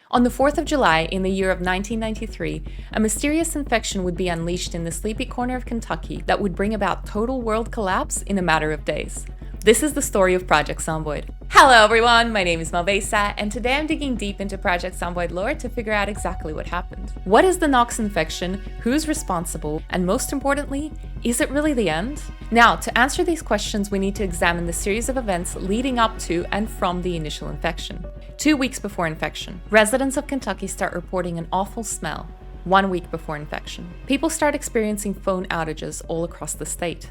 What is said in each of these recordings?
On the 4th of July, in the year of 1993, a mysterious infection would be unleashed in the sleepy corner of Kentucky that would bring about total world collapse in a matter of days. This is the story of Project Zomboid. Hello everyone, my name is Malvesa, and today I'm digging deep into Project Zomboid lore to figure out exactly what happened. What is the Knox infection, who's responsible, and most importantly, is it really the end? Now, to answer these questions, we need to examine the series of events leading up to and from the initial infection. 2 weeks before infection, residents of Kentucky start reporting an awful smell. 1 week before infection, people start experiencing phone outages all across the state.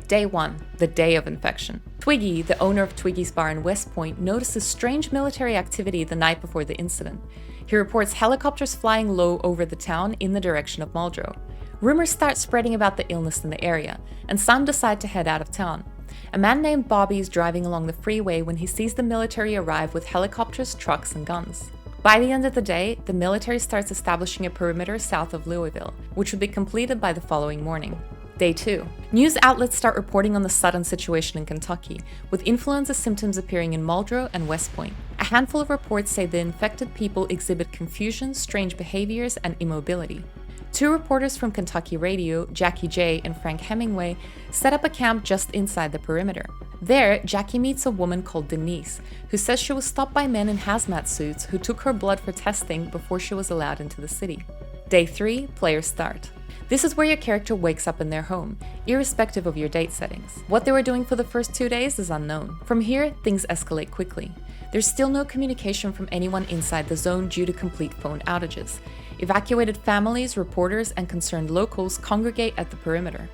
Day 1, the day of infection. Twiggy, the owner of Twiggy's bar in West Point, notices strange military activity the night before the incident. He reports helicopters flying low over the town in the direction of Muldrow. Rumors start spreading about the illness in the area, and some decide to head out of town. A man named Bobby is driving along the freeway when he sees the military arrive with helicopters, trucks, and guns. By the end of the day, the military starts establishing a perimeter south of Louisville, which would be completed by the following morning. Day 2. News outlets start reporting on the sudden situation in Kentucky, with influenza symptoms appearing in Muldrow and West Point. A handful of reports say the infected people exhibit confusion, strange behaviors, and immobility. 2 reporters from Kentucky Radio, Jackie J and Frank Hemingway, set up a camp just inside the perimeter. There, Jackie meets a woman called Denise, who says she was stopped by men in hazmat suits who took her blood for testing before she was allowed into the city. Day 3, players start. This is where your character wakes up in their home, irrespective of your date settings. What they were doing for the first 2 days is unknown. From here, things escalate quickly. There's still no communication from anyone inside the zone due to complete phone outages. Evacuated families, reporters, and concerned locals congregate at the perimeter.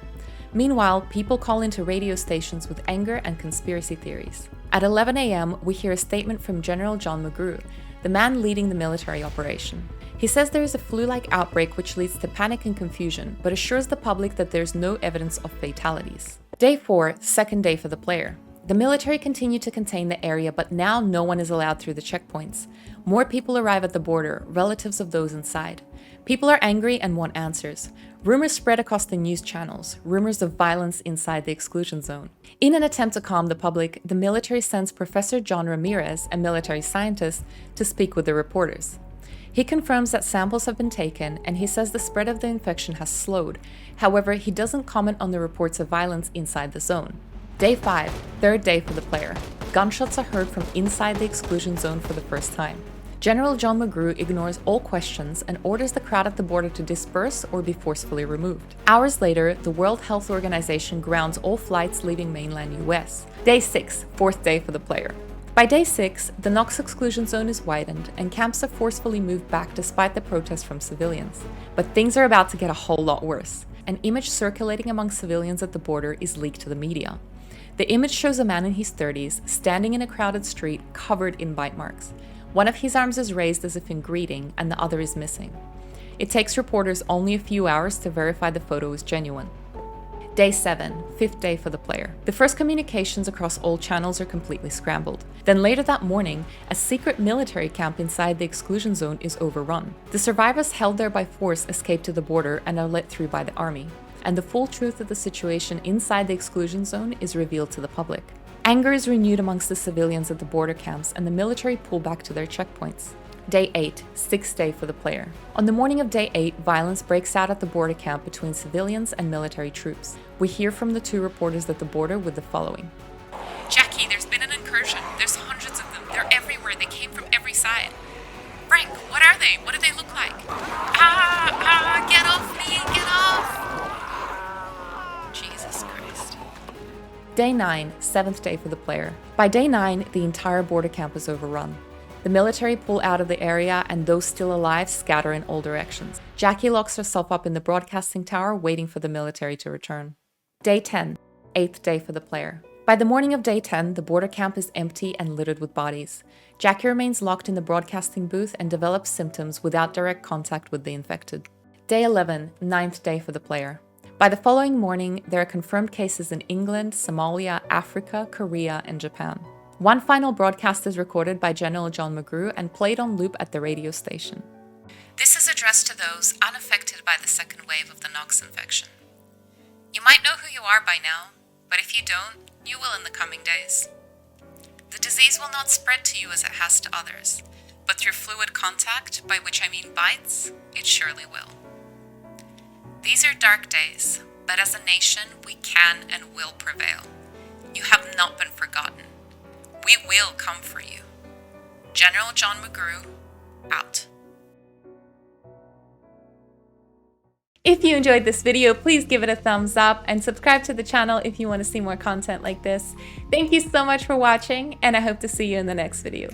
Meanwhile, people call into radio stations with anger and conspiracy theories. At 11 a.m., we hear a statement from General John McGrew, the man leading the military operation. He says there is a flu-like outbreak which leads to panic and confusion, but assures the public that there's no evidence of fatalities. Day 4, second day for the player. The military continue to contain the area, but now no one is allowed through the checkpoints. More people arrive at the border, relatives of those inside. People are angry and want answers. Rumors spread across the news channels, rumors of violence inside the exclusion zone. In an attempt to calm the public, the military sends Professor John Ramirez, a military scientist, to speak with the reporters. He confirms that samples have been taken, and he says the spread of the infection has slowed. However, he doesn't comment on the reports of violence inside the zone. Day 5, third day for the player. Gunshots are heard from inside the exclusion zone for the first time. General John McGrew ignores all questions and orders the crowd at the border to disperse or be forcefully removed. Hours later, the World Health Organization grounds all flights leaving mainland US. Day 6, fourth day for the player. By day 6, the Knox exclusion zone is widened and camps are forcefully moved back despite the protests from civilians. But things are about to get a whole lot worse. An image circulating among civilians at the border is leaked to the media. The image shows a man in his 30s standing in a crowded street covered in bite marks. One of his arms is raised as if in greeting and the other is missing. It takes reporters only a few hours to verify the photo is genuine. Day 7, fifth day for the player. The first communications across all channels are completely scrambled. Then later that morning, a secret military camp inside the exclusion zone is overrun. The survivors held there by force escape to the border and are let through by the army. And the full truth of the situation inside the exclusion zone is revealed to the public. Anger is renewed amongst the civilians at the border camps and the military pull back to their checkpoints. Day 8, sixth day for the player. On the morning of day 8, violence breaks out at the border camp between civilians and military troops. We hear from the 2 reporters at the border with the following. Jackie, there's been an incursion. There's hundreds of them. They're everywhere. They came from every side. Frank, what are they? What do they look like? Get off me! Get off! Jesus Christ. Day 9, seventh day for the player. By day 9, the entire border camp is overrun. The military pull out of the area and those still alive scatter in all directions. Jackie locks herself up in the broadcasting tower waiting for the military to return. Day 10, eighth day for the player. By the morning of day 10, the border camp is empty and littered with bodies. Jackie remains locked in the broadcasting booth and develops symptoms without direct contact with the infected. Day 11, ninth day for the player. By the following morning, there are confirmed cases in England, Somalia, Africa, Korea, and Japan. One final broadcast is recorded by General John McGrew and played on loop at the radio station. This is addressed to those unaffected by the second wave of the Knox infection. You might know who you are by now, but if you don't, you will in the coming days. The disease will not spread to you as it has to others. but through fluid contact, by which I mean bites, it surely will. These are dark days, but as a nation, we can and will prevail. You have not been forgotten. We will come for you. General John McGrew, out. If you enjoyed this video, please give it a thumbs up and subscribe to the channel if you want to see more content like this. Thank you so much for watching, and I hope to see you in the next video.